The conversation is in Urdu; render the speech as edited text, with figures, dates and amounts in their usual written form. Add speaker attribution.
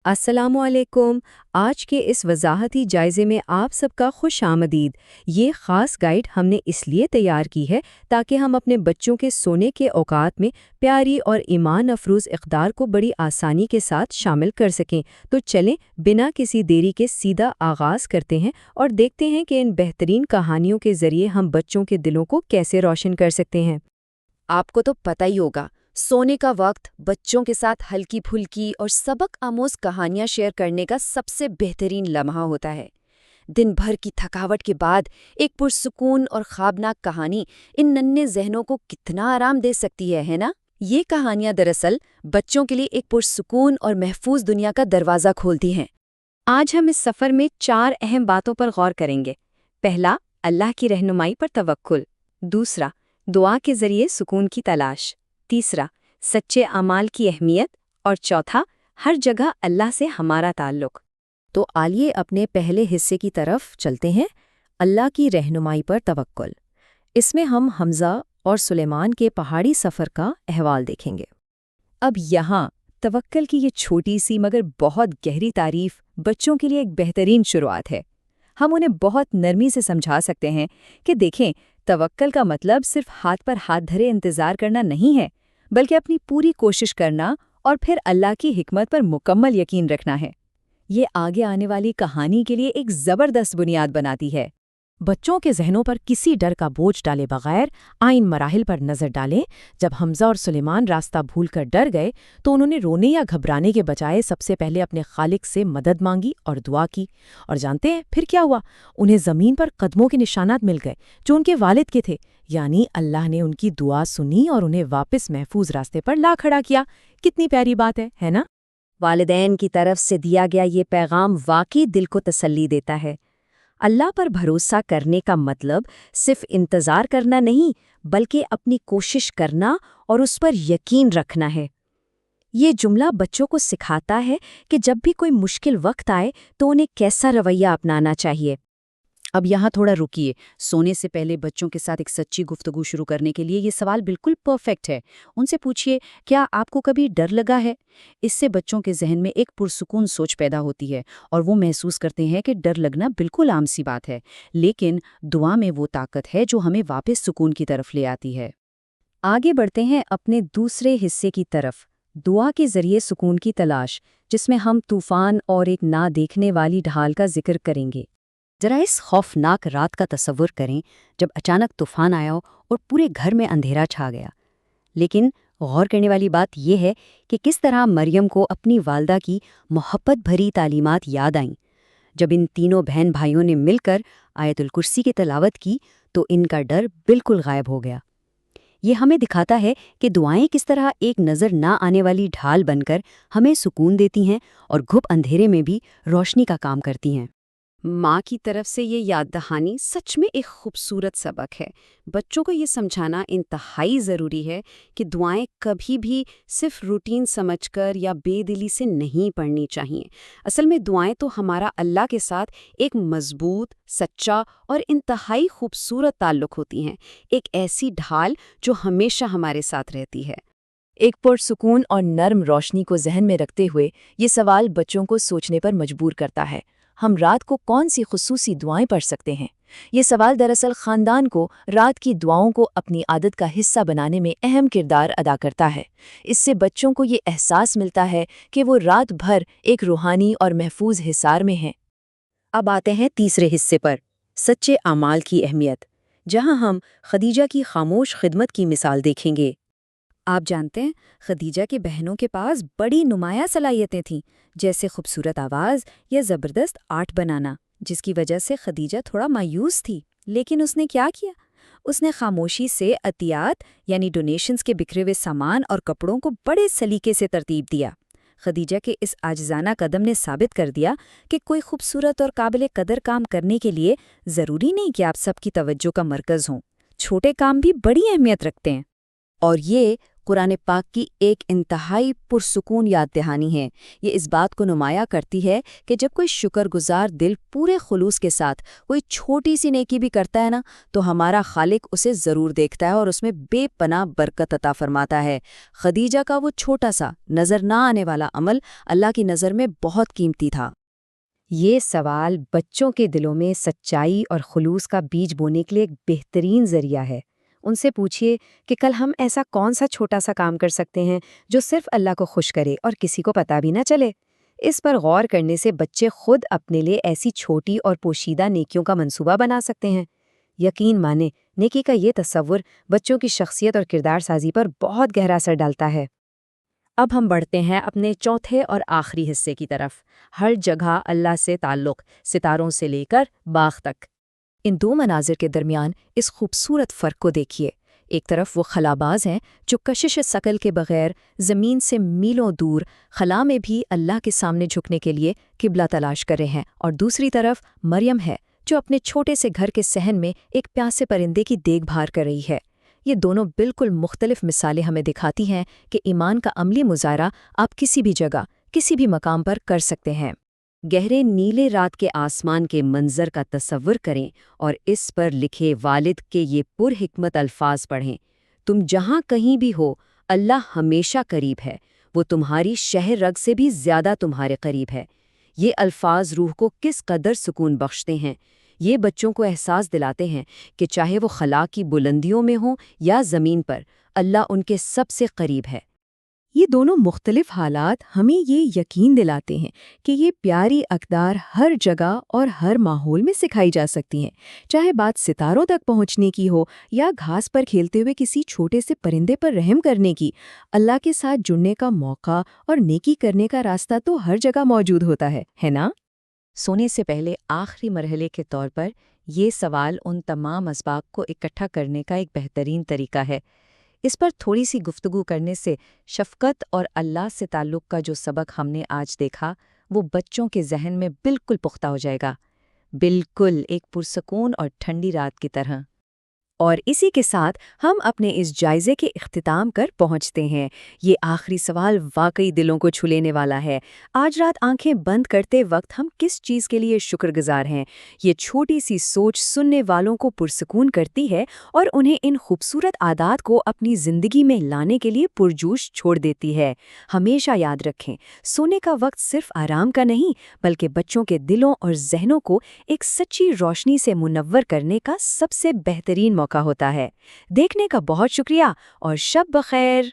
Speaker 1: السلام علیکم۔ آج کے اس وضاحتی جائزے میں آپ سب کا خوش آمدید۔ یہ خاص گائیڈ ہم نے اس لیے تیار کی ہے تاکہ ہم اپنے بچوں کے سونے کے اوقات میں پیاری اور ایمان افروز اقدار کو بڑی آسانی کے ساتھ شامل کر سکیں۔ تو چلیں بنا کسی دیری کے سیدھا آغاز کرتے ہیں اور دیکھتے ہیں کہ ان بہترین کہانیوں کے ذریعے ہم بچوں کے دلوں کو کیسے روشن کر سکتے ہیں۔
Speaker 2: آپ کو تو پتہ ہی ہوگا، سونے کا وقت بچوں کے ساتھ ہلکی پھلکی اور سبق آموز کہانیاں شیئر کرنے کا سب سے بہترین لمحہ ہوتا ہے۔ دن بھر کی تھکاوٹ کے بعد ایک پرسکون اور خوابناک کہانی ان ننھے ذہنوں کو کتنا آرام دے سکتی ہے نا؟ یہ کہانیاں دراصل بچوں کے لیے ایک پرسکون اور محفوظ دنیا کا دروازہ کھولتی ہیں۔
Speaker 1: آج ہم اس سفر میں 4 اہم باتوں پر غور کریں گے۔ پہلا، اللہ کی رہنمائی پر توکل۔ دوسرا، دعا کے ذریعے سکون کی تلاش۔ تیسرا، سچے اعمال کی اہمیت۔ اور چوتھا، ہر جگہ اللہ سے ہمارا تعلق۔
Speaker 2: تو آئیے اپنے پہلے حصے کی طرف چلتے ہیں، اللہ کی رہنمائی پر توکل۔ اس میں ہم حمزہ اور سلیمان کے پہاڑی سفر کا احوال دیکھیں گے۔
Speaker 1: اب یہاں توکل کی یہ چھوٹی سی مگر بہت گہری تعریف بچوں کے لیے ایک بہترین شروعات ہے۔ ہم انہیں بہت نرمی سے سمجھا سکتے ہیں کہ دیکھیں، توکل کا مطلب صرف ہاتھ پر ہاتھ دھرے انتظار کرنا نہیں ہے، بلکہ اپنی پوری کوشش کرنا اور پھر اللہ کی حکمت پر مکمل یقین رکھنا ہے۔ یہ آگے آنے والی کہانی کے لیے ایک زبردست بنیاد بناتی ہے۔
Speaker 2: بچوں کے ذہنوں پر کسی ڈر کا بوجھ ڈالے بغیر آئین مراحل پر نظر ڈالیں۔ جب حمزہ اور سلیمان راستہ بھول کر ڈر گئے تو انہوں نے رونے یا گھبرانے کے بجائے سب سے پہلے اپنے خالق سے مدد مانگی اور دعا کی۔ اور جانتے ہیں پھر کیا ہوا؟ انہیں زمین پر قدموں کے نشانات مل گئے جو ان کے والد کے تھے، یعنی اللہ نے ان کی دعا سنی اور انہیں واپس محفوظ راستے پر لا کھڑا کیا۔ کتنی پیاری بات ہے نا؟
Speaker 1: والدین کی طرف سے دیا گیا یہ پیغام واقعی دل کو تسلی دیتا ہے۔ اللہ پر بھروسہ کرنے کا مطلب صرف انتظار کرنا نہیں، بلکہ اپنی کوشش کرنا اور اس پر یقین رکھنا ہے۔ یہ جملہ بچوں کو سکھاتا ہے کہ جب بھی کوئی مشکل وقت آئے تو انہیں کیسا رویہ اپنانا چاہیے۔
Speaker 2: اب یہاں تھوڑا رکیے۔ سونے سے پہلے بچوں کے ساتھ ایک سچی گفتگو شروع کرنے کے لیے یہ سوال بالکل پرفیکٹ ہے۔ ان سے پوچھئے، کیا آپ کو کبھی ڈر لگا ہے؟ اس سے بچوں کے ذہن میں ایک پرسکون سوچ پیدا ہوتی ہے اور وہ محسوس کرتے ہیں کہ ڈر لگنا بالکل عام سی بات ہے، لیکن دعا میں وہ طاقت ہے جو ہمیں واپس سکون کی طرف لے آتی ہے۔
Speaker 1: آگے بڑھتے ہیں اپنے دوسرے حصے کی طرف، دعا کے ذریعے سکون کی تلاش، جس میں ہم طوفان اور ایک نہ دیکھنے والی ڈھال کا ذکر کریں گے۔
Speaker 2: ذرا اس خوفناک رات کا تصور کریں جب اچانک طوفان آیا اور پورے گھر میں اندھیرا چھا گیا۔ لیکن غور کرنے والی بات یہ ہے کہ کس طرح مریم کو اپنی والدہ کی محبت بھری تعلیمات یاد آئیں۔ جب ان تینوں بہن بھائیوں نے مل کر آیت الکرسی کی تلاوت کی تو ان کا ڈر بالکل غائب ہو گیا۔ یہ ہمیں دکھاتا ہے کہ دعائیں کس طرح ایک نظر نہ آنے والی ڈھال بن کر ہمیں سکون دیتی ہیں اور گھپ اندھیرے میں بھی روشنی کا کام کرتی ہیں۔
Speaker 3: ماں کی طرف سے یہ یاد دہانی سچ میں ایک خوبصورت سبق ہے۔ بچوں کو یہ سمجھانا انتہائی ضروری ہے کہ دعائیں کبھی بھی صرف روٹین سمجھ کر یا بے دلی سے نہیں پڑھنی چاہیے۔ اصل میں دعائیں تو ہمارا اللہ کے ساتھ ایک مضبوط، سچا اور انتہائی خوبصورت تعلق ہوتی ہیں، ایک ایسی ڈھال جو ہمیشہ ہمارے ساتھ رہتی ہے۔
Speaker 1: ایک پرسکون اور نرم روشنی کو ذہن میں رکھتے ہوئے یہ سوال بچوں کو سوچنے پر مجبور کرتا ہے، ہم رات کو کون سی خصوصی دعائیں پڑھ سکتے ہیں؟ یہ سوال دراصل خاندان کو رات کی دعاؤں کو اپنی عادت کا حصہ بنانے میں اہم کردار ادا کرتا ہے۔ اس سے بچوں کو یہ احساس ملتا ہے کہ وہ رات بھر ایک روحانی اور محفوظ حصار میں ہیں۔
Speaker 2: اب آتے ہیں تیسرے حصے پر، سچے اعمال کی اہمیت، جہاں ہم خدیجہ کی خاموش خدمت کی مثال دیکھیں گے۔
Speaker 3: آپ جانتے ہیں، خدیجہ کی بہنوں کے پاس بڑی نمایاں صلاحیتیں تھیں، جیسے خوبصورت آواز یا زبردست آرٹ بنانا، جس کی وجہ سے خدیجہ تھوڑا مایوس تھی۔ لیکن اس نے کیا کیا؟ اس نے خاموشی سے عطیات یعنی ڈونیشنز کے بکھرے ہوئے سامان اور کپڑوں کو بڑے سلیقے سے ترتیب دیا۔ خدیجہ کے اس عاجزانہ قدم نے ثابت کر دیا کہ کوئی خوبصورت اور قابل قدر کام کرنے کے لیے ضروری نہیں کہ آپ سب کی توجہ کا مرکز ہوں، چھوٹے کام بھی بڑی اہمیت رکھتے ہیں۔
Speaker 2: اور یہ
Speaker 3: قرآن پاک کی ایک انتہائی پرسکون یاد دہانی ہے۔ یہ اس بات کو نمایاں کرتی ہے کہ جب کوئی شکر گزار دل پورے خلوص کے ساتھ کوئی چھوٹی سی نیکی بھی کرتا ہے نا، تو ہمارا خالق اسے ضرور دیکھتا ہے اور اس میں بے پناہ برکت عطا فرماتا ہے۔ خدیجہ کا وہ چھوٹا سا نظر نہ آنے والا عمل اللہ کی نظر میں بہت قیمتی تھا۔
Speaker 2: یہ سوال بچوں کے دلوں میں سچائی اور خلوص کا بیج بونے کے لیے ایک بہترین ذریعہ ہے۔ ان سے پوچھئے کہ کل ہم ایسا کون سا چھوٹا سا کام کر سکتے ہیں جو صرف اللہ کو خوش کرے اور کسی کو پتہ بھی نہ چلے۔ اس پر غور کرنے سے بچے خود اپنے لیے ایسی چھوٹی اور پوشیدہ نیکیوں کا منصوبہ بنا سکتے ہیں۔ یقین مانیں، نیکی کا یہ تصور بچوں کی شخصیت اور کردار سازی پر بہت گہرا اثر ڈالتا ہے۔
Speaker 1: اب ہم بڑھتے ہیں اپنے چوتھے اور آخری حصے کی طرف، ہر جگہ اللہ سے تعلق، ستاروں سے لے کر باغ تک۔
Speaker 3: ان دو مناظر کے درمیان اس خوبصورت فرق کو دیکھیے۔ ایک طرف وہ خلاباز ہیں جو کشش ثقل کے بغیر زمین سے میلوں دور خلا میں بھی اللہ کے سامنے جھکنے کے لیے قبلہ تلاش کر رہے ہیں، اور دوسری طرف مریم ہے جو اپنے چھوٹے سے گھر کے صحن میں ایک پیاسے پرندے کی دیکھ بھال کر رہی ہے۔ یہ دونوں بالکل مختلف مثالیں ہمیں دکھاتی ہیں کہ ایمان کا عملی مظاہرہ آپ کسی بھی جگہ، کسی بھی مقام پر کر سکتے ہیں۔
Speaker 2: گہرے نیلے رات کے آسمان کے منظر کا تصور کریں اور اس پر لکھے والد کے یہ پرحکمت الفاظ پڑھیں۔ تم جہاں کہیں بھی ہو، اللہ ہمیشہ قریب ہے، وہ تمہاری شہر رگ سے بھی زیادہ تمہارے قریب ہے۔ یہ الفاظ روح کو کس قدر سکون بخشتے ہیں۔ یہ بچوں کو احساس دلاتے ہیں کہ چاہے وہ خلا کی بلندیوں میں ہوں یا زمین پر، اللہ ان کے سب سے قریب ہے۔
Speaker 1: یہ دونوں مختلف حالات ہمیں یہ یقین دلاتے ہیں کہ یہ پیاری اقدار ہر جگہ اور ہر ماحول میں سکھائی جا سکتی ہیں، چاہے بات ستاروں تک پہنچنے کی ہو یا گھاس پر کھیلتے ہوئے کسی چھوٹے سے پرندے پر رحم کرنے کی۔ اللہ کے ساتھ جڑنے کا موقع اور نیکی کرنے کا راستہ تو ہر جگہ موجود ہوتا ہے نا؟
Speaker 3: سونے سے پہلے آخری مرحلے کے طور پر یہ سوال ان تمام اسباق کو اکٹھا کرنے کا ایک بہترین طریقہ ہے۔ اس پر تھوڑی سی گفتگو کرنے سے شفقت اور اللہ سے تعلق کا جو سبق ہم نے آج دیکھا وہ بچوں کے ذہن میں بالکل پختہ ہو جائے گا، بالکل ایک پرسکون اور ٹھنڈی رات کی طرح۔
Speaker 1: اور اسی کے ساتھ ہم اپنے اس جائزے کے اختتام کر پہنچتے ہیں۔ یہ آخری سوال واقعی دلوں کو چھو لینے والا ہے۔ آج رات آنکھیں بند کرتے وقت ہم کس چیز کے لیے شکر گزار ہیں؟ یہ چھوٹی سی سوچ سننے والوں کو پرسکون کرتی ہے اور انہیں ان خوبصورت عادات کو اپنی زندگی میں لانے کے لیے پرجوش چھوڑ دیتی ہے۔ ہمیشہ یاد رکھیں، سونے کا وقت صرف آرام کا نہیں، بلکہ بچوں کے دلوں اور ذہنوں کو ایک سچی روشنی سے منور کرنے کا سب سے بہترین موقع ہوتا ہے۔ دیکھنے کا بہت شکریہ اور شب بخیر۔